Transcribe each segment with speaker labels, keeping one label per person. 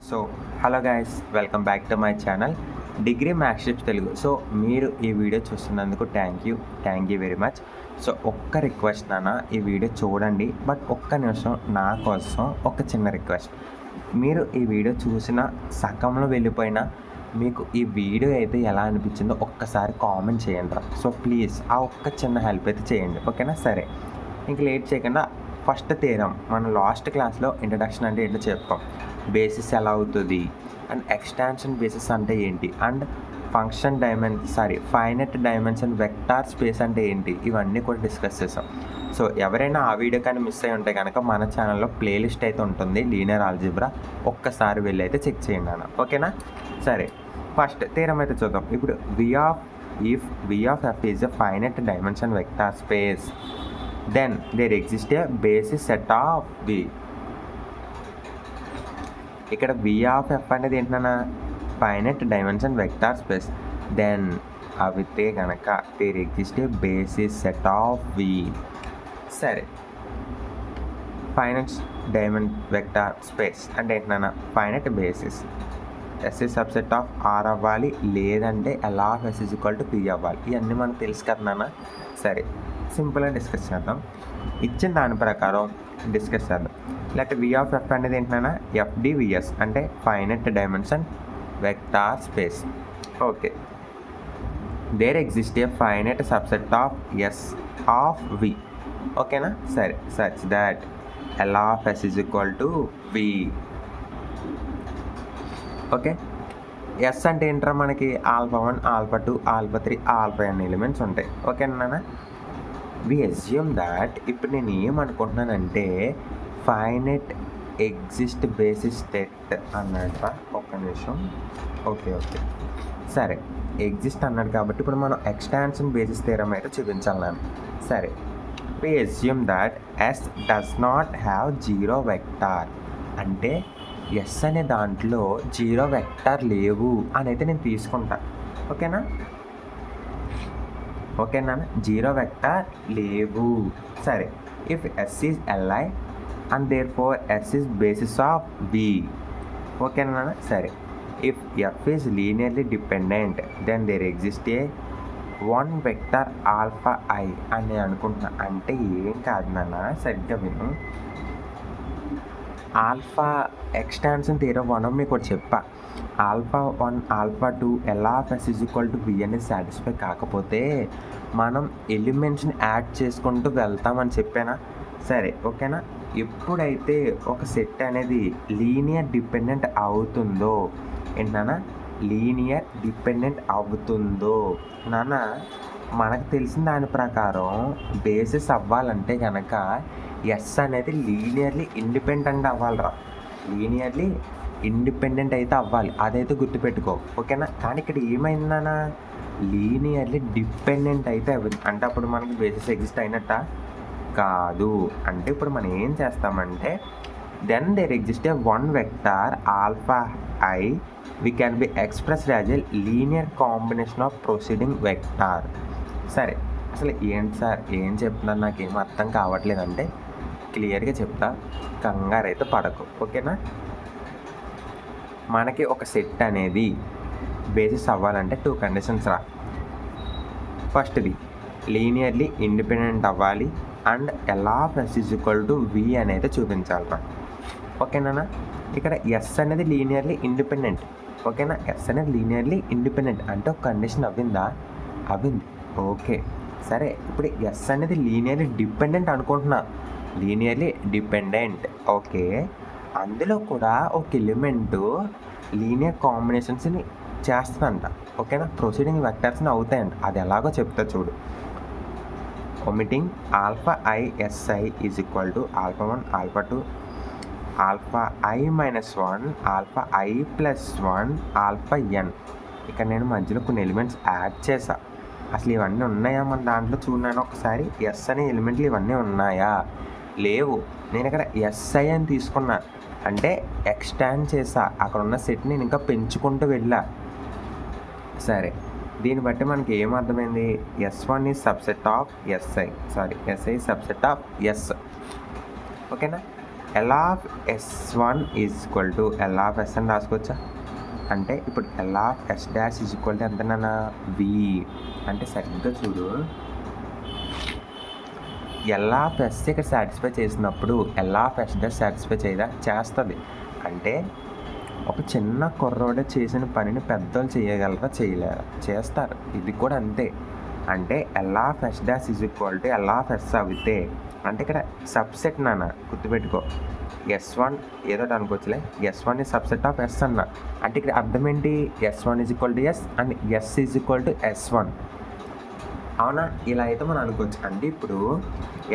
Speaker 1: So hello guys, welcome back to my channel degree maths tips Telugu. So మీరు ఈ video చూస్తున్నందుకు thank you very much. So ఒక్క request నాన్న, ఈ video చూడండి, బట్ ఒక్క నిమిషం నా కోసం ఒక చిన్న రిక్వెస్ట్. మీరు ఈ వీడియో చూసిన సగంలో వెళ్ళిపోయినా మీకు ఈ వీడియో అయితే ఎలా అనిపించిందో ఒక్కసారి కామెంట్ చేయండి. సో ప్లీజ్ ఆ ఒక్క చిన్న హెల్ప్ అయితే చేయండి, ఓకేనా? సరే, ఇంక లేట్ చేయకుండా ఫస్ట్ థీరం మనం లాస్ట్ క్లాస్లో ఇంట్రడక్షన్ అంటే ఏంటో చెప్పాం, బేసిస్ ఎలా అవుతుంది అండ్ ఎక్స్టాన్షన్ బేసిస్ అంటే ఏంటి, and finite dimension vector space అంటే ఏంటి, ఇవన్నీ కూడా డిస్కస్ చేసాం. సో ఎవరైనా ఆ వీడియో కానీ మిస్ అయి ఉంటే కనుక మన ఛానల్లో ప్లేలిస్ట్ అయితే ఉంటుంది, లీనియర్ ఆల్జీబ్రా, ఒక్కసారి వెళ్ళి అయితే చెక్ చేయండి అన్న, ఓకేనా? సరే, ఫస్ట్ థీరం అయితే చూద్దాం. ఇప్పుడు if v of f is a finite dimension vector space, then there exists a basis set of v. ఇక్కడ v of f అనేది ఏంటన్నా finite dimension vector space. Then అవితే కనుక there exist a basis set of v. సరే, finite dimension vector space అంటే ఏంటన్నా finite basis. S ఈ subset of R అవ్వాలి, లేదంటే L of S is equal to P అవ్వాలి. ఇవన్నీ మనకు తెలుసు కదా నాన్న. సరే, సింపుల్గా డిస్కస్ చేద్దాం. ఇచ్చిన దాని ప్రకారం డిస్కస్ చేద్దాం. లేకపోతే వి ఆఫ్ ఎఫ్ అనేది ఏంటన్నా ఎఫ్డివిఎస్ అంటే finite dimension vector space. Okay, there exist a finite subset of S of V, ఓకేనా? సరే, such that L of S is equal to V. Okay, S అంటే ఏంటరా మనకి alpha 1, alpha 2, alpha 3, alpha n elements ఉంటాయి, ఓకేనా? We assume that ఇప్పుడు నేను ఏమనుకుంటున్నానంటే ఫైనైట్ ఎగ్జిస్ట్ బేసిస్ సెట్ అన్నట్ట. ఒక్క నిమిషం. ఓకే, సరే, ఎగ్జిస్ట్ అన్నాడు కాబట్టి ఇప్పుడు మనం ఎక్స్టాన్షన్ బేసిస్ థియరం అయితే చూపించాలి నేను. సరే, we assume that S does not have zero vector అంటే ఎస్ అనే దాంట్లో జీరో వెక్టార్ లేవు అని అయితే నేను తీసుకుంటా, ఓకేనా? జీరో వెక్టార్ లేవు. సరే, if S is L I and therefore S is basis of B, ఓకేనా? సరే, if F is linearly dependent then there exist a one vector alpha i అని నేను అనుకుంటున్నా. అంటే ఏం కాదు నాన్న, సరిగ్గా విను. ఆల్ఫా ఎక్స్టాన్షన్ థియరం 1 మీకు ఒకటి చెప్పా. Alpha 1, alpha 2 L of S is equal to B అనేది సాటిస్ఫై కాకపోతే మనం ఎలిమెంట్స్ని యాడ్ చేసుకుంటూ వెళ్తామని చెప్పానా? సరే, ఓకేనా? ఎప్పుడైతే ఒక సెట్ అనేది లీనియర్ డిపెండెంట్ అవుతుందో ఏంటన్నా లీనియర్ డిపెండెంట్ అవుతుందో నాన్న, మనకు తెలిసిన దాని ప్రకారం బేసిస్ అవ్వాలంటే కనుక ఎస్ అనేది లీనియర్లీ ఇండిపెండెంట్ అవ్వాలిరా. లీనియర్లీ ఇండిపెండెంట్ అయితే అవ్వాలి, అదైతే గుర్తుపెట్టుకో, ఓకేనా? కానీ ఇక్కడ ఏమైందన్నా లీనియర్లీ డిపెండెంట్ అయితే అవ్వదు అంటే అప్పుడు మనకి బేసిస్ ఎగ్జిస్ట్ అయినట్ట కాదు. అంటే ఇప్పుడు మనం ఏం చేస్తామంటే then there exist a one vector alpha I V can be expressed as a linear combination of proceeding vector. సరే, అసలు ఏంటి సార్ ఏం చెప్తున్నారు నాకేం అర్థం కావట్లేదంటే క్లియర్గా చెప్తా, కంగారు అయితే పడకు, ఓకేనా? మనకి ఒక సెట్ అనేది బేసిస్ అవ్వాలంటే 2 కండిషన్స్ రా. ఫస్ట్ది లీనియర్లీ ఇండిపెండెంట్ అవ్వాలి and L of S is equal to V అనేది చూపించాలి, ఓకేనా? ఇక్కడ ఎస్ అనేది లీనియర్లీ ఇండిపెండెంట్, ఓకేనా? ఎస్ అనేది లీనియర్లీ ఇండిపెండెంట్ అంటే ఒక కండిషన్ అవ్విందా? అవ్వింది, ఓకే. సరే, ఇప్పుడు ఎస్ అనేది లీనియర్లీ డిపెండెంట్ అనుకుంటున్నా, లీనియర్లీ డిపెండెంట్, ఓకే. అందులో కూడా ఒక ఎలిమెంటు లీనియర్ కాంబినేషన్స్ని చేస్తుందంట, ఓకేనా? ప్రొసీడింగ్ వెక్టర్స్ని అవుతాయంట. అది ఎలాగో చెప్తా చూడు. Omitting alpha i S i is equal to alpha 1, alpha 2, alpha i minus 1, alpha i plus 1, alpha n. ఇక్కడ నేను మధ్యలో కొన్ని ఎలిమెంట్స్ యాడ్ చేసా. అసలు ఇవన్నీ ఉన్నాయా మన దాంట్లో చూడన్నాను ఒకసారి. ఎస్ అనే ఎలిమెంట్లు ఇవన్నీ ఉన్నాయా? లేవు. నేను ఇక్కడ ఎస్ఐ అని తీసుకున్నా అంటే ఎక్స్టాండ్ చేసా, అక్కడ ఉన్న సెట్ నేను ఇంకా పెంచుకుంటూ వెళ్ళా. సరే, దీన్ని బట్టి మనకి ఏమర్థమైంది? S1 is subset of S i, S i subset of S, ఓకేనా? L of S1 is equal to L of S అని రాసుకోవచ్చా? అంటే ఇప్పుడు L of S dash is equal to ఎంతనా V. అంటే సరిగ్గా చూడు, ఎల్ ఆఫ్ S ఇక్కడ సాటిస్ఫై చేసినప్పుడు L of S dash satisfy చేయదా? చేస్తుంది. అంటే ఒక చిన్న కుర్రోడే చేసిన పనిని పెద్దోళ్ళు చేయగలరా? చేయలేరా? చేస్తారు. ఇది కూడా అంతే. అంటే L of S dash is equal to L of S అవుతే అంటే ఇక్కడ సబ్సెట్ నాన్న, గుర్తుపెట్టుకో. S1 ఏదో అనుకోవచ్చులే, S1 is subset of S అన్న. అంటే ఇక్కడ అర్థం ఏంటి? S1 is equal to S and S is equal to S1. అవునా? ఇలా అయితే మనం అనుకోవచ్చు. అంటే ఇప్పుడు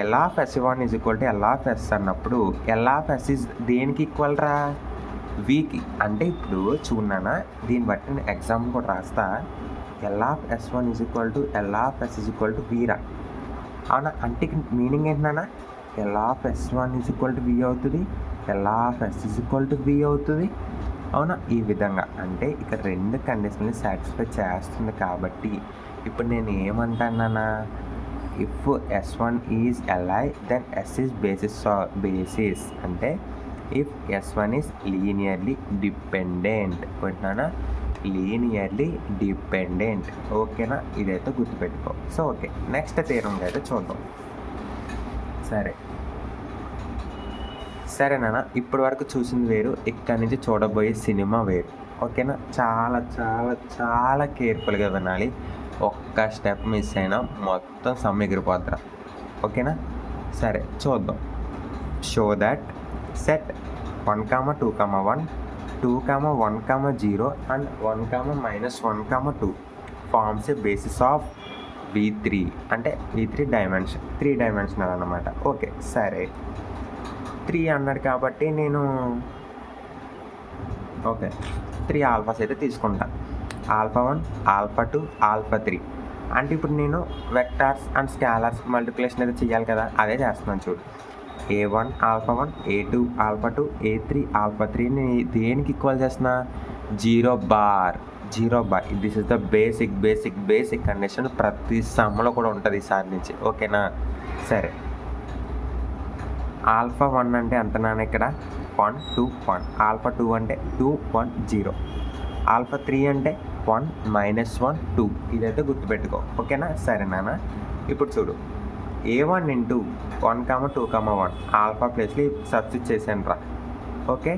Speaker 1: L of S1 is equal to L of S అన్నప్పుడు ఎల్ ఆఫ్ S ఈజ్ దేనికి ఈక్వల్ రా? Vకి. అంటే ఇప్పుడు చూడన్నా, దీన్ని బట్టి నేను ఎగ్జాంపుల్ కూడా రాస్తా. L of S1 is equal to L of S is equal to V రా. అవునా? అంటే మీనింగ్ ఏంటన్నా, L of S1 is equal to V అవుతుంది, L of S is equal to V అవుతుంది. అవునా? ఈ విధంగా అంటే ఇక్కడ రెండు కండిషన్ని సాటిస్ఫై చేస్తుంది. కాబట్టి ఇప్పుడు నేను ఏమంటానా, if S1 is Li then S is basis. అంటే if S1 is linearly dependent. వింటున్నానా? Linearly dependent. ఓకేనా? ఇదైతే గుర్తుపెట్టుకో. సో ఓకే, నెక్స్ట్ థియరం అయితే చూద్దాం. సరేనా? ఇప్పటి వరకు చూసింది వేరు, ఇక్కడ నుంచి చూడబోయే సినిమా వేరు. ఓకేనా? చాలా చాలా చాలా కేర్ఫుల్గా వినాలి. ఒక్క స్టెప్ మిస్ అయినా మొత్తం సమ్మెగిరిపోద్రా. ఓకేనా? సరే చూద్దాం. Show that set 1, 2, 1, 2, 1, 0 and 1, -1, 2 forms a basis of V3. అంటే V3 డైమెన్షన్, 3 డైమెన్షనల్ అన్నమాట. ఓకే సరే, 3 అన్నాడు కాబట్టి నేను 3 ఆల్ఫాస్ అయితే తీసుకుంటా. α1, α2, α3. అంటే ఇప్పుడు నేను వెక్టార్స్ అండ్ స్కేలర్స్ మల్టిప్లికేషన్ అయితే చేయాలి కదా, అదే చేస్తున్నాను చూడు. A1 α1, A2 α2, A3 α3 దేనికి ఈక్వల్ చేస్తున్నా? 0 bar. This is the basic condition. ప్రతి సమ్లో కూడా ఉంటుంది ఈసారి నుంచి. ఓకేనా? సరే, α1 అంటే ఎంత నాన్న? ఇక్కడ 1, 2, 1. α2 అంటే 2, 1, 0. α3 అంటే 1, -1, 2. ఇదైతే గుర్తుపెట్టుకో. ఓకేనా? సరే నాన్న, ఇప్పుడు చూడు. A1 ఇంటూ 1, 2, 1 ఆల్ఫా ప్లేస్లో సబ్స్టిట్యూట్ చేశాను రా. ఓకే,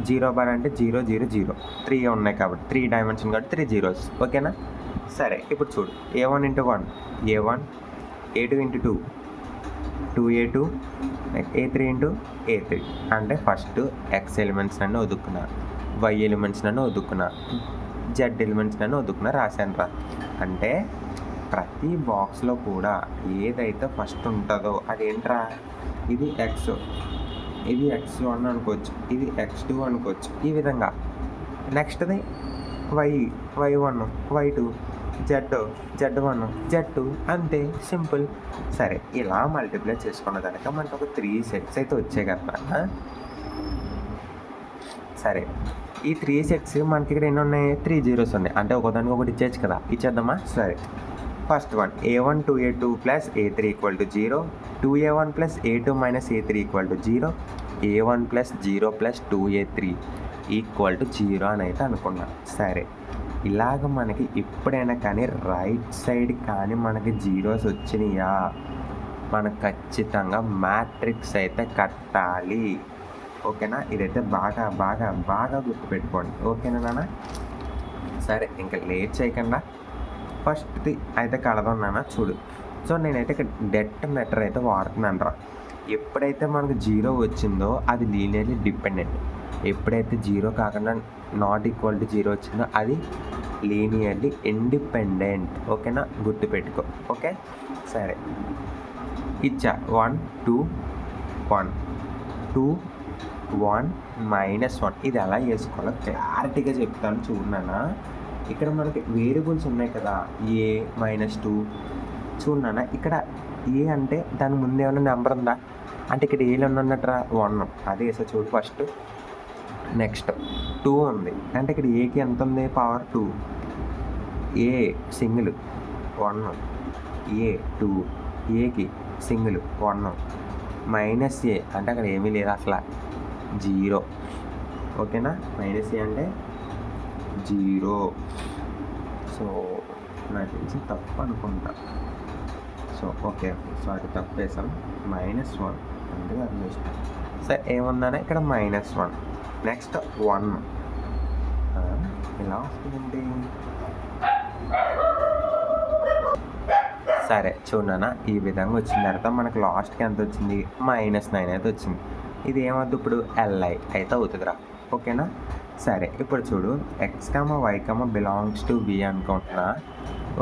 Speaker 1: 0 బార్ అంటే 0, 0, 0. 3 ఉన్నాయి కాబట్టి 3 డైమెన్షన్ కాబట్టి 3 zeros. ఓకేనా? సరే, ఇప్పుడు చూడు. A1 into 1 A1, A2 into 2 2A2, A3 into A3. అంటే ఫస్ట్ X ఎలిమెంట్స్ నన్ను వదుక్కున్నా, Y ఎలిమెంట్స్ నన్ను వదుక్కున్నా, Z ఎలిమెంట్స్ నన్ను వదుక్కున్నా రాశాను రా. అంటే ప్రతి బాక్స్లో కూడా ఏదైతే ఫస్ట్ ఉంటుందో అదేంట్రా? ఇది X, ఇది X1 అనుకోవచ్చు, ఇది X2 అనుకోవచ్చు. ఈ విధంగా నెక్స్ట్ది Y1, Y2, Z1, Z2. అంతే, సింపుల్. సరే, ఇలా మల్టిప్లై చేసుకున్న కనుక మనకు ఒక 3 sets అయితే వచ్చాయి కదా. సరే, ఈ 3 sets మనకి ఇక్కడ ఎన్ని ఉన్నాయి? 3 zeros ఉన్నాయి. అంటే ఒకదానికి ఒకటి ఇచ్చేయచ్చు కదా, ఇచ్చేద్దామా? సరే, first one A1 2A2 plus A3 equal to 0, 2A1 plus A2 minus A3 equal to 0, A1 plus 0 plus 2A3 equal to 0 అని అయితే అనుకున్నా. సరే, ఇలాగ మనకి ఎప్పుడైనా కానీ రైట్ సైడ్ కానీ మనకి జీరోస్ వచ్చినాయా, మనకు ఖచ్చితంగా మ్యాట్రిక్స్ అయితే కట్టాలి. ఓకేనా? ఇదైతే బాగా బాగా బాగా గుర్తుపెట్టుకోండి. ఓకేనా నాన్న? సరే, ఇంకా లేట్ చేయకుండా ఫస్ట్ది అయితే కలదాం నాన్న. చూడు, సో నేనైతే ఇక్కడ డెట్ మెథడ్ అయితే వాడుతున్నాను రా. ఎప్పుడైతే మనకు 0 వచ్చిందో అది లీనియర్లీ డిపెండెంట్, ఎప్పుడైతే 0 కాకుండా నాట్ ఈక్వల్ టు 0 వచ్చిందో అది లీనియర్లీ ఇండిపెండెంట్. ఓకేనా? గుర్తుపెట్టుకో. ఓకే, సరే, ఇచ్చా 1 2 1 2 1 -1. ఇది ఎలా చేసుకోవాలో క్లారిటీగా చెప్తాను చూడన్నా. ఇక్కడ మనకి వేరియబుల్స్ ఉన్నాయి కదా, A -2. చూడన్నా, ఇక్కడ ఏ అంటే దాని ముందు ఏమైనా నెంబర్ ఉందా అంటే ఇక్కడ ఏలో ఉన్నట్రా 1, అదే వేసా చూడు ఫస్ట్. నెక్స్ట్ 2 ఉంది అంటే ఇక్కడ ఏకి ఎంత ఉంది? పవర్ 2. ఏ సింగిల్ 1, A 2, ఏకి సింగిల్ 1, -A అంటే అక్కడ ఏమీ లేదు అసలు. 0. ఓకేనా, మైనస్ ఏ అంటే 0. సో నాకు తెలిసి తప్పు అనుకుంటా. సో ఓకే, సారీ తప్పు వేసాం. -1 అందుకే అది వేసాం. సరే ఏముందనే ఇక్కడ -1. నెక్స్ట్ 1 ఇలా వస్తుందండి. సరే చూడనా, ఈ విధంగా వచ్చిన తర్వాత మనకు లాస్ట్కి ఎంత వచ్చింది, -9 అయితే వచ్చింది. ఇది ఏమవుతుంది ఇప్పుడు, LI అయితే అవుతుందిరా. ఓకేనా, సరే ఇప్పుడు చూడు, x, y, belongs to V అనుకుంటున్నా.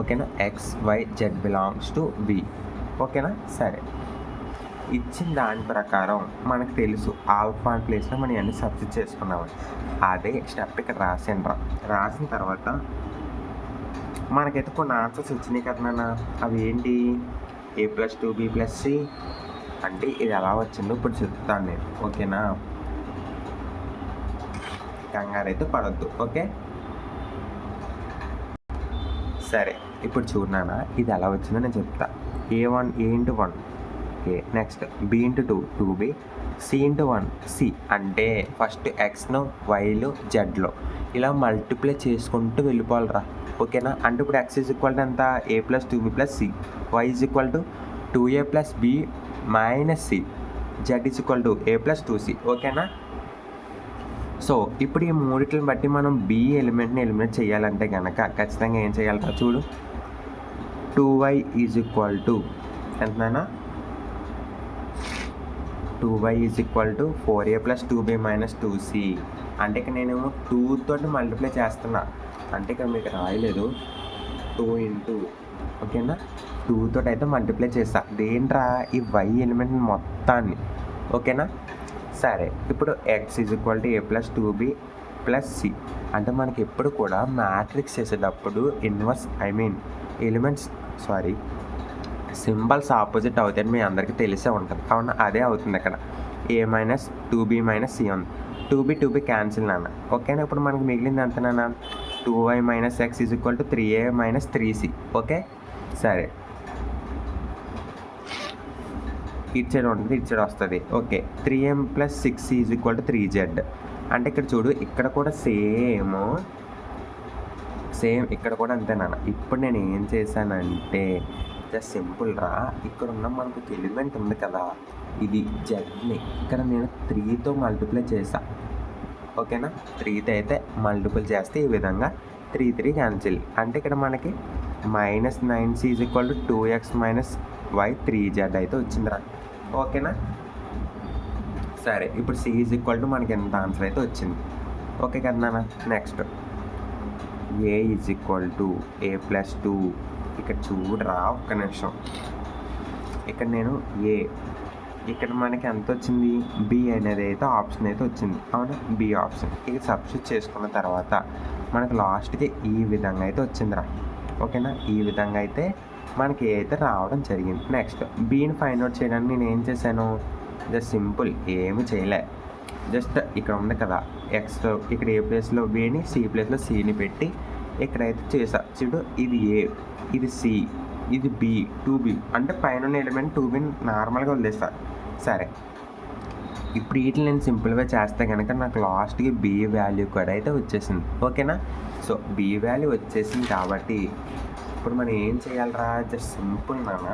Speaker 1: ఓకేనా, XYZ బిలాంగ్స్ టు V. ఓకేనా, సరే ఇచ్చిన దాని ప్రకారం మనకు తెలుసు ఆల్ఫా అని ప్లేస్లో మనం ఇవన్నీ సబ్స్టిట్యూట్ చేసుకున్నామని. అదే స్టెప్ ఇక్కడ రాసిన తర్వాత మనకైతే కొన్ని ఆన్సర్స్ వచ్చినాయి కదా నాన్న. అవి ఏంటి, A+2B+C అంటే ఇది ఎలా వచ్చిందో ఇప్పుడు చెప్తాను నేను. ఓకేనా, కంగారు అయితే పడద్దు. ఓకే, సరే ఇప్పుడు చూడనా, ఇది ఎలా వచ్చిందో నేను చెప్తా. A1 A × 1 okay, next B × 2 2B, C × 1 C అంటే ఫస్ట్ Xను Yలు Zలో ఇలా మల్టిప్లై చేసుకుంటూ వెళ్ళిపోవాలిరా. ఓకేనా, అంటే ఇప్పుడు X = ఎంత, A+2B+C, Y = 2A + B - C, Z = A+2C. ఓకేనా, సో ఇప్పుడు ఈ మూడిట్లని బట్టి మనం B ఎలిమెంట్ని ఎలిమినేట్ చేయాలంటే కనుక ఖచ్చితంగా ఏం చేయాలరా చూడు, 2Y = ఎంతనా, 2Y = 4A + 2B - 2C. అంటే ఇక్కడ నేను 2 తోటి మల్టిప్లై చేస్తున్నా, అంటే ఇక్కడ మీకు రాయలేదు 2 × ఓకేనా, 2 తోటి అయితే మల్టిప్లై చేస్తా. దేంట్రా, ఈ Y ఎలిమెంట్ మొత్తాన్ని. ఓకేనా, సరే ఇప్పుడు X = A+2B + C అంటే మనకి ఎప్పుడు కూడా మ్యాట్రిక్స్ చేసేటప్పుడు సింబల్స్ ఆపోజిట్ అవుతాయని మీ అందరికీ తెలిసే ఉంటుంది. అవునా, అదే అవుతుంది ఇక్కడ. A - 2B - C ఉంది. 2B క్యాన్సిల్ నాన్న. ఓకేనా, ఇప్పుడు మనకి మిగిలింది ఎంత నాన్న, 2y - x = 3a - 3c. Okay, సరే ఇటు సైడ్ ఉంటుంది, ఇటు సైడ్ వస్తుంది. ఓకే, 3m + 6c = 3z అంటే ఇక్కడ చూడు, ఇక్కడ కూడా సేమ్ ఇక్కడ కూడా అంతేనా. ఇప్పుడు నేను ఏం చేశానంటే జస్ట్ సింపుల్ రా, ఇక్కడ ఉన్న మనకు ఎలిమెంట్ ఉంది కదా, ఇది జెడ్ని ఇక్కడ నేను 3తో మల్టిప్లై చేసా. ఓకేనా, 3తో అయితే మల్టిపుల్ చేస్తే ఈ విధంగా 3 క్యాన్సిల్. అంటే ఇక్కడ మనకి -9c = 2x - y 3z అయితే వచ్చిందిరా. ఓకేనా, సరే ఇప్పుడు C = మనకి ఎంత ఆన్సర్ అయితే వచ్చింది. ఓకే కదా నాన్న. Next A = A+2. ఇక్కడ చూడరా ఒక్క నిమిషం, ఇక్కడ నేను ఇక్కడ మనకి ఎంత వచ్చింది, B అనేది అయితే ఆప్షన్ అయితే వచ్చింది. అవునా, B ఆప్షన్ ఇది సబ్స్టిట్యూట్ చేసుకున్న తర్వాత మనకి లాస్ట్కి ఈ విధంగా అయితే వచ్చిందిరా. ఓకేనా, ఈ విధంగా అయితే మనకి ఏ అయితే రావడం జరిగింది. నెక్స్ట్ Bని ఫైండ్ అవుట్ చేయడానికి నేను ఏం చేశాను, జస్ట్ సింపుల్ ఏమి చేయలే, జస్ట్ ఇక్కడ ఉంది కదా X, ఇక్కడ A ప్లేస్లో Bని, C ప్లేస్లో Cని పెట్టి ఇక్కడైతే చేసా. చూడు, ఇది A, ఇది C, ఇది B, 2B అంటే పైన ఎలిమెంట్ 2B నార్మల్గా వదిలేస్తా. సరే ఇప్పుడు వీటిని నేను సింపుల్గా చేస్తే కనుక నాకు లాస్ట్కి B వాల్యూ కూడా అయితే వచ్చేసింది. ఓకేనా, సో B వాల్యూ వచ్చేసింది కాబట్టి ఇప్పుడు మనం ఏం చేయాలరా, జస్ట్ సింపుల్ నాన్న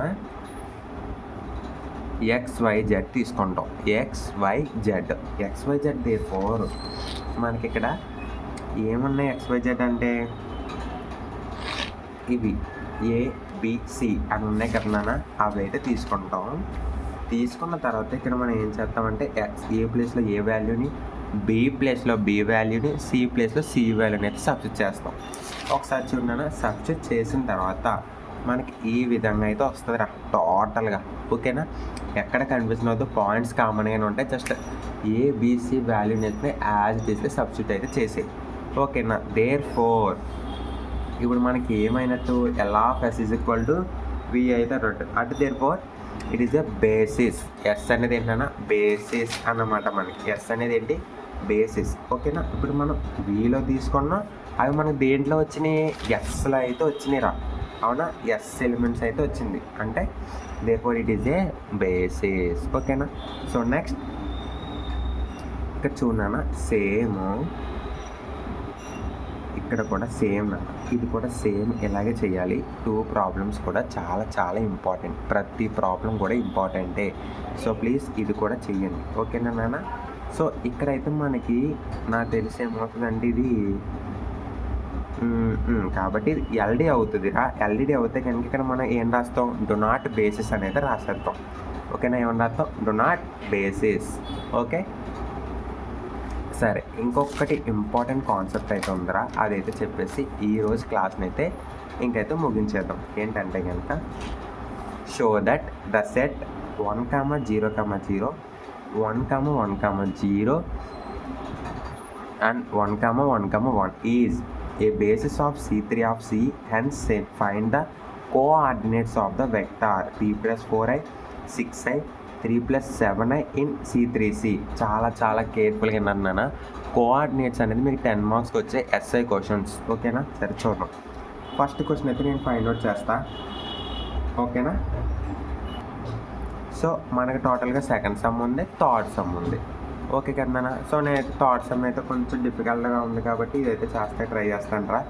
Speaker 1: XYZ తీసుకుంటాం. XYZ దేర్ఫోర్ మనకి ఇక్కడ ఏమున్నాయి, XYZ అంటే ఇవి ABC అని ఉన్నాయి కదా నాన్న, అవి అయితే తీసుకుంటాం. తీసుకున్న తర్వాత ఇక్కడ మనం ఏం చేస్తామంటే A ప్లేస్లో A వాల్యూని, B ప్లేస్లో B వాల్యూని, C ప్లేస్లో C వాల్యూని అయితే సబ్స్టిట్యూట్ చేస్తాం. ఒకసారి చూడన్నా, సబ్స్టిట్యూట్ చేసిన తర్వాత మనకి ఈ విధంగా అయితే వస్తుందిరా టోటల్గా. ఓకేనా, ఎక్కడ కన్ఫ్యూజన్ అవుతుందో, పాయింట్స్ కామన్గానే ఉంటాయి. జస్ట్ ABC వాల్యూని అయితే యాజ్ చేస్తే సబ్స్టిట్యూట్ అయితే చేసేది. ఓకేనా, దేర్ఫోర్ ఇప్పుడు మనకి ఏమైనట్టు, L(s) = V అయితే రొట్ అంటే therefore it is a basis. S అనేది ఏంటన్నా బేసిస్ అన్నమాట. మనకి ఎస్ అనేది ఏంటి, బేసిస్. ఓకేనా, ఇప్పుడు మనం వీలో తీసుకున్నాం, అవి మనకు దేంట్లో వచ్చినాయి, ఎస్లో అయితే వచ్చినాయి రా. అవునా, ఎస్ ఎలిమెంట్స్ అయితే వచ్చింది, అంటే therefore it is a basis. ఓకేనా, సో నెక్స్ట్ ఇక్కడ చూడనా సేమ్, ఇక్కడ కూడా సేమ్ నాన్న, ఇది కూడా సేమ్ ఇలాగే చేయాలి. 2 ప్రాబ్లమ్స్ కూడా చాలా చాలా ఇంపార్టెంట్, ప్రతి ప్రాబ్లం కూడా ఇంపార్టెంటే. సో ప్లీజ్ ఇది కూడా చెయ్యండి, ఓకేనా నాన్న. సో ఇక్కడైతే మనకి నాకు తెలిసి ఏమవుతుందంటే ఇది కాబట్టి ఎల్డి అవుతుందిరా. ఎల్ఈడి అవుతే కనుక ఇక్కడ మనం ఏం రాస్తాం, డు నాట్ బేసిస్ అనేది రాసేస్తాం, ఓకేనా. ఏమని రాస్తాం, డు నాట్ బేసిస్. ఓకే సరే, ఇంకొకటి ఇంపార్టెంట్ కాన్సెప్ట్ అయితే ఉందిరా, అదైతే చెప్పేసి ఈరోజు క్లాస్ని అయితే ఇంకైతే ముగించేద్దాం. ఏంటంటే కనుక show that the set 1, 0, 0, 1, 1, 0 and 1, 1, 1 is a basis of C3 of C. Hence find the coordinates of the vector p plus 4i 6i 3 plus 7i in C3C. చాలా చాలా కేర్ఫుల్గా విన్నాను. కోఆర్డినేట్స్ అనేది మీకు 10 మార్క్స్కి వచ్చే ఎస్ఐ క్వశ్చన్స్, ఓకేనా. సరే చూద్దాం. ఫస్ట్ క్వశ్చన్ అయితే నేను ఫైండ్ అవుట్ చేస్తా, ఓకేనా. సో మనకి టోటల్గా సెకండ్ సమ్ ఉంది, థర్డ్ సమ్ ఉంది, ఓకే కదా. సో నేను థర్డ్ సమ్ అయితే కొంచెం డిఫికల్ట్గా ఉంది కాబట్టి ఇదైతే చేస్తే ట్రై చేస్తాను రా.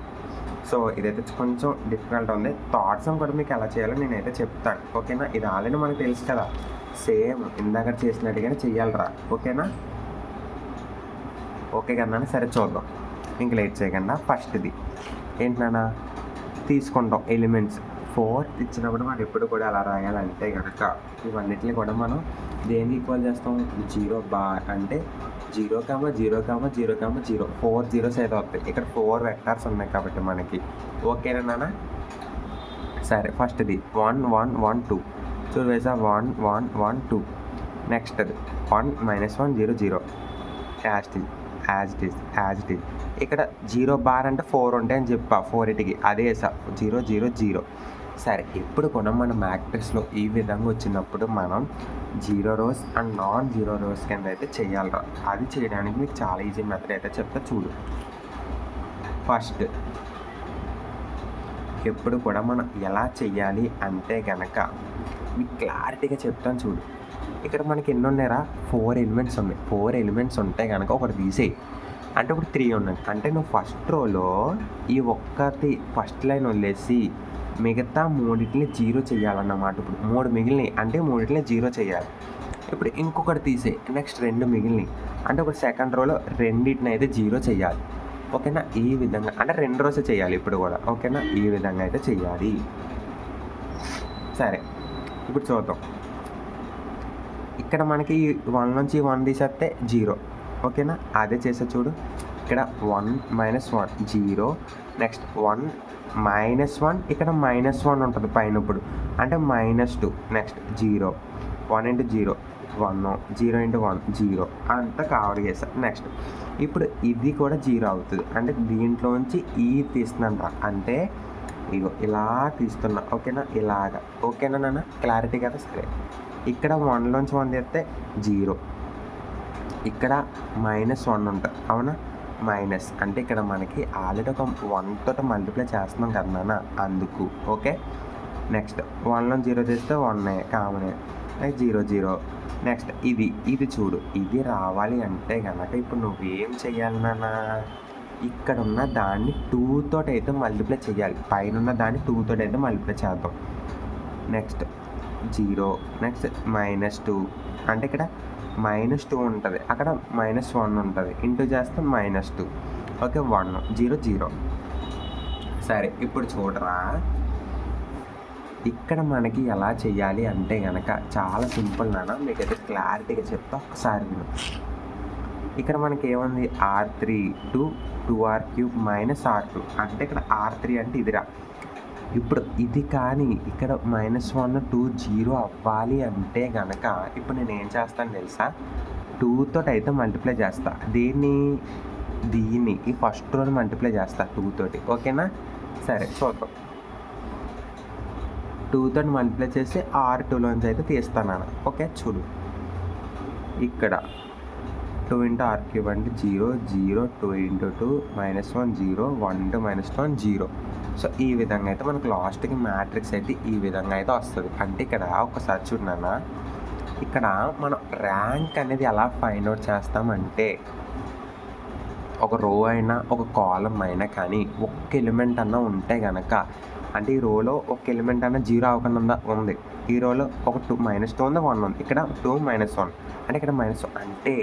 Speaker 1: సో ఇదైతే కొంచెం డిఫికల్ట్ ఉంది. థర్డ్ సమ్ కూడా మీకు ఎలా చేయాలో నేనైతే చెప్తాను, ఓకేనా. ఇది ఆల్రెడీ మనకు తెలుసు కదా, సేమ్ ఇందాక చేసినట్టుగానే చెయ్యాలిరా, ఓకేనా. ఓకే కదా. సరే చూద్దాం, ఇంక లేట్ చేయకుండా ఫస్ట్ది ఏంటన్నా తీసుకుంటాం. ఎలిమెంట్స్ 4 ఇచ్చినప్పుడు మనం ఎప్పుడు కూడా అలా రాయాలంటే కనుక ఇవన్నిటిని కూడా మనం దేనికి ఈక్వల్ చేస్తాం, 0 బార్ అంటే 0, 0, 0, 0, 0, 4 జీరోస్ అయితే వస్తాయి. ఇక్కడ 4 వెక్టార్స్ ఉన్నాయి కాబట్టి మనకి, ఓకేనా నాన్న. సరే ఫస్ట్ది 1, 1, 1, 2. చూడు వేసా 1, 1, 1, 2. నెక్స్ట్ అది 1, -1, 0, 0 యాజ్ ఇట్ ఈజ్. ఇక్కడ 0 బార్ అంటే 4 ఉంటాయని చెప్పా, 4 అదే వేసా 0, 0, 0. సరే ఇప్పుడు కూడా మన మ్యాట్రిక్స్లో ఈ విధంగా వచ్చినప్పుడు మనం 0 రోస్ అండ్ నాన్ 0 రోస్ కింద అయితే చేయాలిరా. అది చేయడానికి మీకు చాలా ఈజీ మెథడ్ అయితే చెప్తా చూడు. ఫస్ట్ ఎప్పుడు కూడా మనం ఎలా చెయ్యాలి అంటే కనుక మీకు క్లారిటీగా చెప్తాను చూడు. ఇక్కడ మనకి ఎన్ని ఉన్నాయరా, 4 ఎలిమెంట్స్ ఉన్నాయి. 4 ఎలిమెంట్స్ ఉంటే కనుక ఒకటి తీసేయి, అంటే ఇప్పుడు 3 ఉన్నాయి. అంటే నువ్వు ఫస్ట్ రోలో ఈ ఒక్కటి ఫస్ట్ లైన్ వదిలేసి మిగతా 3 0 చేయాలన్నమాట. ఇప్పుడు 3 మిగిలినవి అంటే 3 0 చేయాలి. ఇప్పుడు ఇంకొకటి తీసే, నెక్స్ట్ 2 మిగిలినవి అంటే ఇప్పుడు సెకండ్ రోలో 2 అయితే 0 చేయాలి, ఓకేనా. ఈ విధంగా అంటే 2 రోస్ చేయాలి ఇప్పుడు కూడా, ఓకేనా. ఈ విధంగా అయితే చేయాలి. సరే ఇప్పుడు చూద్దాం. ఇక్కడ మనకి 1 నుంచి 1 తీసేస్తే 0, ఓకేనా. అదే చేసే చూడు. ఇక్కడ 1, -1, 0. నెక్స్ట్ 1, -1. ఇక్కడ -1 ఉంటుంది పైన ఇప్పుడు అంటే -2. నెక్స్ట్ 0, 1 × 0 1, 0 × 1 0 అంతా కవర్ చేస్తా. నెక్స్ట్ ఇప్పుడు ఇది కూడా 0 అవుతుంది, అంటే దీంట్లోంచి ఈ తీస్తున్నాను, అంటే ఇగో ఇలా తీస్తున్నా, ఓకేనా. ఇలాగా, ఓకేనా నాన్న, క్లారిటీ కదా. సరే ఇక్కడ 1 నుంచి 1 తీస్తే 0, ఇక్కడ -1 ఉంటుంది, అవునా. మైనస్ అంటే ఇక్కడ మనకి ఆల్రెడీ ఒక 1 తోటి మల్టిప్లై చేస్తున్నాం కదా నాన్న, అందుకు, ఓకే. నెక్స్ట్ 1లో 0 తీస్తే 1 కామన్, 0, 0. నెక్స్ట్ ఇది చూడు, ఇది రావాలి అంటే కనుక ఇప్పుడు నువ్వేం చెయ్యాలి నాన్న, ఇక్కడ ఉన్న దాన్ని 2 తోటి అయితే మల్టిప్లై చేయాలి. పైన ఉన్న దాన్ని 2 తోటి అయితే మల్టిప్లై చేద్దాం. నెక్స్ట్ 0, నెక్స్ట్ -2 అంటే ఇక్కడ -2 ఉంటుంది, అక్కడ -1 ఉంటుంది, ఇంటూ చేస్తే -2, ఓకే. 1, 0, 0. సరే ఇప్పుడు చూడరా, ఇక్కడ మనకి ఎలా చేయాలి అంటే కనుక చాలా సింపుల్ నాన్న, మీకైతే క్లారిటీగా చెప్తా ఒకసారి విను. ఇక్కడ మనకి ఏముంది, R3 to 2R³ -R2 అంటే ఇక్కడ R3 అంటే ఇదిరా. ఇప్పుడు ఇది కానీ ఇక్కడ -1, 2, 0 అవ్వాలి అంటే కనుక ఇప్పుడు నేను ఏం చేస్తాను తెలుసా, 2 తోటి అయితే మల్టిప్లై చేస్తా. దీన్ని ఈ ఫస్ట్ రోని మల్టిప్లై చేస్తా 2 తోటి, ఓకేనా. సరే చూద్దాం. 2 తోటి మల్టిప్లై చేసి R2లోంచి అయితే తీస్తాను, ఓకే. చూడు ఇక్కడ 2 × R³ అంటే 0, 0, 2 × 2 -1, 0, 1 × -1 0. సో ఈ విధంగా అయితే మనకు లాస్ట్కి మ్యాట్రిక్స్ అయితే ఈ విధంగా అయితే వస్తుంది. అంటే ఇక్కడ ఒకసారి చూడన్నా, ఇక్కడ మనం ర్యాంక్ అనేది ఎలా ఫైండ్ అవుట్ చేస్తామంటే ఒక రో అయినా ఒక కాలం అయినా కానీ ఒక్క ఎలిమెంట్ అన్నా ఉంటే కనుక అంటే ఈ రోలో ఒక ఎలిమెంట్ అన్న జీరో అవ్వకుండా ఉంది, ఈ రోలో ఒక -2 ఉంది, 1 ఉంది, ఇక్కడ 2 -1 అంటే ఇక్కడ -1 అంటే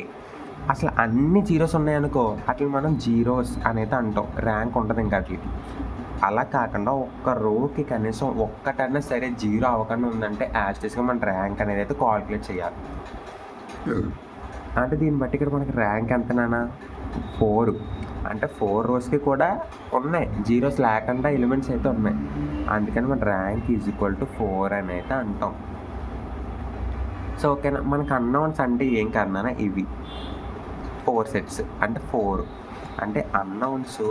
Speaker 1: అసలు అన్ని జీరోస్ ఉన్నాయనుకో అట్లా మనం జీరోస్ అనేది అంటాం, ర్యాంక్ ఉంటుంది ఇంకా అట్లకి. అలా కాకుండా ఒక్క రోకి కనీసం ఒక్కటన్నా సరే జీరో అవ్వకుండా ఉందంటే యాజ్టీస్గా మన ర్యాంక్ అనేది అయితే కాల్కులేట్ చేయాలి. అంటే దీన్ని బట్టి ఇక్కడ మనకి ర్యాంక్ ఎంతనా 4 అంటే 4 రోస్కి కూడా ఉన్నాయి జీరోస్ లేకుండా ఎలిమెంట్స్ అయితే ఉన్నాయి, అందుకని మన ర్యాంక్ = 4 అని అయితే అంటాం. సో ఓకేనా, మనకు అన్నౌన్స్ అంటే ఏం కన్నా ఇవి 4 సెట్స్ అంటే 4 అంటే అన్నౌన్స్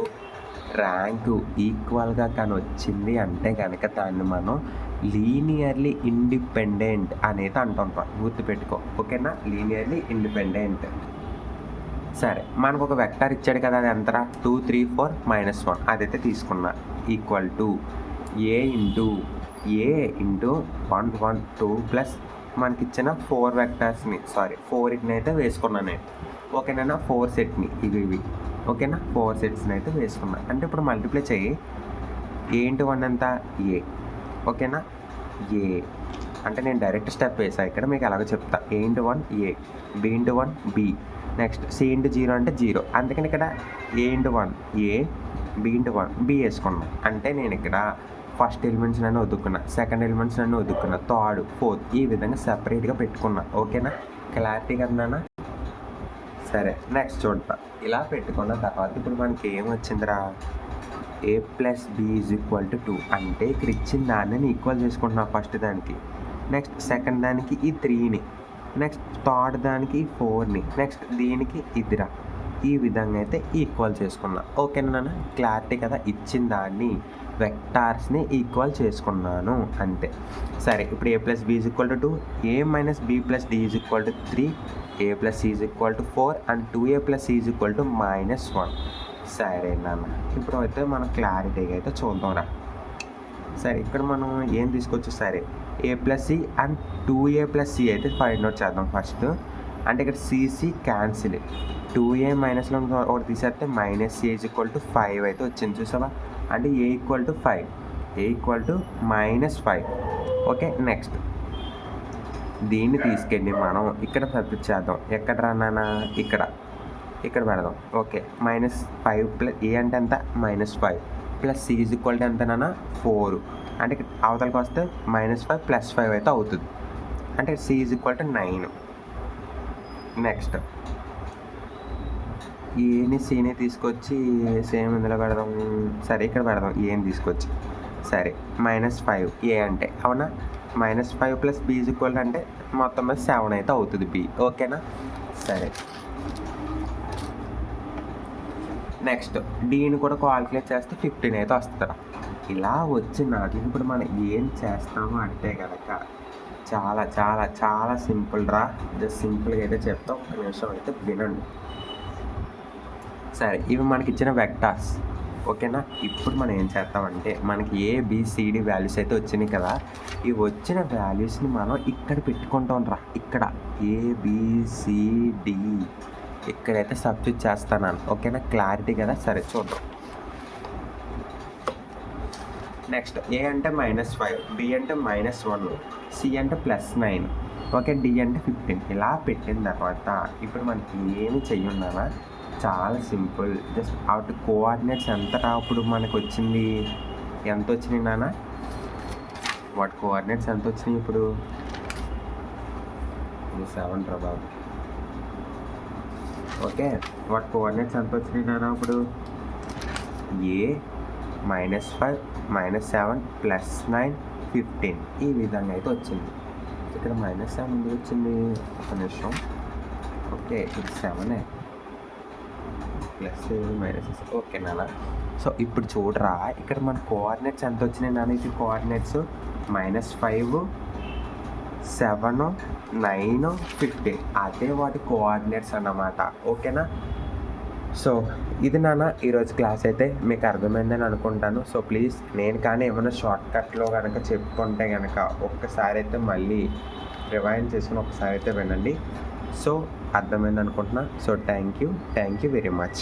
Speaker 1: ర్యాంకు ఈక్వల్గా కానీ వచ్చింది అంటే కనుక దాన్ని మనం లీనియర్లీ ఇండిపెండెంట్ అనేది అంటుంటాం, గుర్తుపెట్టుకో. ఓకేనా, లీనియర్లీ ఇండిపెండెంట్. సరే, మనకు ఒక వెక్టర్ ఇచ్చాడు కదా, అది ఎంతరా 2 3 4 -1 అదైతే తీసుకున్నా equal to a into 1 1 2 plus మనకి ఇచ్చిన 4 వెక్టర్స్ని 4 అయితే వేసుకున్నాను నేను. ఓకేనా, 4 సెట్ని ఇవి ఓకేనా, 4 సెట్స్ని అయితే వేసుకున్నా. అంటే ఇప్పుడు మల్టిప్లై చేయి, a ఇంటూ 1 ఎంత a. ఓకేనా, a అంటే నేను డైరెక్ట్ స్టెప్ వేసా, ఇక్కడ మీకు ఎలాగో చెప్తా. a into 1 a, b into 1 b, next c into 0 అంటే 0. అందుకని ఇక్కడ a into 1 a, b into 1 b వేసుకున్నాను. అంటే నేను ఇక్కడ ఫస్ట్ ఎలిమెంట్స్ నన్ను వదుక్కున్నా, సెకండ్ ఎలిమెంట్స్ నన్ను వదుక్కున్నా, థర్డ్ ఫోర్త్ ఈ విధంగా సెపరేట్గా పెట్టుకున్నా. ఓకేనా, క్లారిటీ కదనా? సరే, నెక్స్ట్ చూడతా. ఇలా పెట్టుకున్న తర్వాత ఇప్పుడు మనకి ఏమొచ్చిందిరా, a + b = 2 అంటే ఇక్కడ ఇచ్చిన దాన్ని ఈక్వల్ చేసుకుంటున్నా ఫస్ట్ దానికి, నెక్స్ట్ సెకండ్ దానికి ఈ 3ని, నెక్స్ట్ థర్డ్ దానికి ఈ 4ని, నెక్స్ట్ దీనికి ఇదిరా, ఈ విధంగా అయితే ఈక్వల్ చేసుకున్నా. ఓకేనా, క్లారిటీ కదా? ఇచ్చిన దాన్ని వెక్టార్స్ని ఈక్వల్ చేసుకున్నాను అంతే. సరే, ఇప్పుడు a + b = 2, a - b + d = 3, a + c = 4 and 2a + c = -1. సరే నాన్న, ఇప్పుడు అయితే మనం క్లారిటీగా అయితే చూద్దాంరా. సరే, ఇక్కడ మనం ఏం తీసుకోవచ్చు, సరే a + c and 2a + c అయితే ఫైండ్ అవుట్ చేద్దాం ఫస్ట్. అంటే ఇక్కడ cc క్యాన్సిల్, 2a మైనస్లో ఒకటి తీసేస్తే -a = 5 అయితే వచ్చింది, చూసావా? అంటే a = 5, a = -5. ఓకే, నెక్స్ట్ దీన్ని తీసుకెళ్ళి మనం ఇక్కడ సబ్స్టిట్యూట్ చేద్దాం. ఎక్కడ రానా, ఇక్కడ పెడదాం. ఓకే, -5 + a అంటే ఎంత -5 ప్లస్ c = ఎంతనా 4. అంటే అవతలకి వస్తే -5 + 5 అయితే అవుతుంది, అంటే c = 9. నెక్స్ట్ ఏని సీని తీసుకొచ్చి సేమ్ ఇందులో పెడదాం. సరే, ఇక్కడ పెడదాం ఏని తీసుకొచ్చి. సరే, -5 a అంటే అవునా, -5 + b = అంటే మొత్తం మీద 7 అయితే అవుతుంది b. ఓకేనా, సరే నెక్స్ట్ డీని కూడా కాల్కులేట్ చేస్తే 15 అయితే వస్తుందా. ఇలా వచ్చిన ఇప్పుడు మనం ఏం చేస్తాము అంటే కనుక చాలా చాలా చాలా సింపుల్ రా, జస్ట్ సింపుల్గా అయితే చెప్తాం, ఒక నిమిషం అయితే వినండి. సరే, ఇవి మనకి ఇచ్చిన వెక్టార్స్. ఓకేనా, ఇప్పుడు మనం ఏం చేస్తామంటే మనకి ABCD వాల్యూస్ అయితే వచ్చినాయి కదా, ఈ వచ్చిన వాల్యూస్ని మనం ఇక్కడ పెట్టుకుంటాం రా. ఇక్కడ ABCD ఇక్కడైతే సబ్స్టిట్యూట్ చేస్తాను. ఓకేనా, క్లారిటీ కదా? సరే చూద్దాం. నెక్స్ట్ a అంటే -5, b అంటే -1, c అంటే +9, ఓకే, d అంటే 15. ఇలా పెట్టిన తర్వాత ఇప్పుడు మనకి ఏమి చెయ్యన్నానా, చాలా సింపుల్. జస్ట్ అవుట్ కోఆర్డినేట్స్ ఎంతటా ఇప్పుడు మనకు వచ్చింది, ఎంత వచ్చినాయి నాన్న, వాటి కోఆర్డినేట్స్ ఎంత వచ్చినాయి ఇప్పుడు 7 రా బాబు. ఓకే, వాటి కోఆర్డినేట్స్ ఎంత వచ్చినాయి నాన్న ఇప్పుడు a -5 -7 +9 15 ఈ విధంగా అయితే వచ్చింది. ఇక్కడ -7 ఎందుకు వచ్చింది, ఒక నిమిషం. ఓకే, ఇది 7 +, ఓకే నాన్న. సో ఇప్పుడు చూడరా, ఇక్కడ మన కోఆర్డినేట్స్ ఎంత వచ్చినాయి నాన్న, ఇది కోఆర్డినేట్స్ -5 7 9 15 అదే వాటి కోఆర్డినేట్స్ అన్నమాట. ఓకేనా, సో ఇది నాన్న ఈరోజు క్లాస్ అయితే మీకు అర్థమైందని అనుకుంటాను. సో ప్లీజ్ నేను కానీ ఏమైనా షార్ట్ కట్లో కనుక చెప్పుకుంటే కనుక ఒక్కసారి అయితే మళ్ళీ రివైండ్ చేసుకుని ఒకసారి అయితే వినండి. సో అర్థమైంది అనుకుంటున్నా. So thank you very much.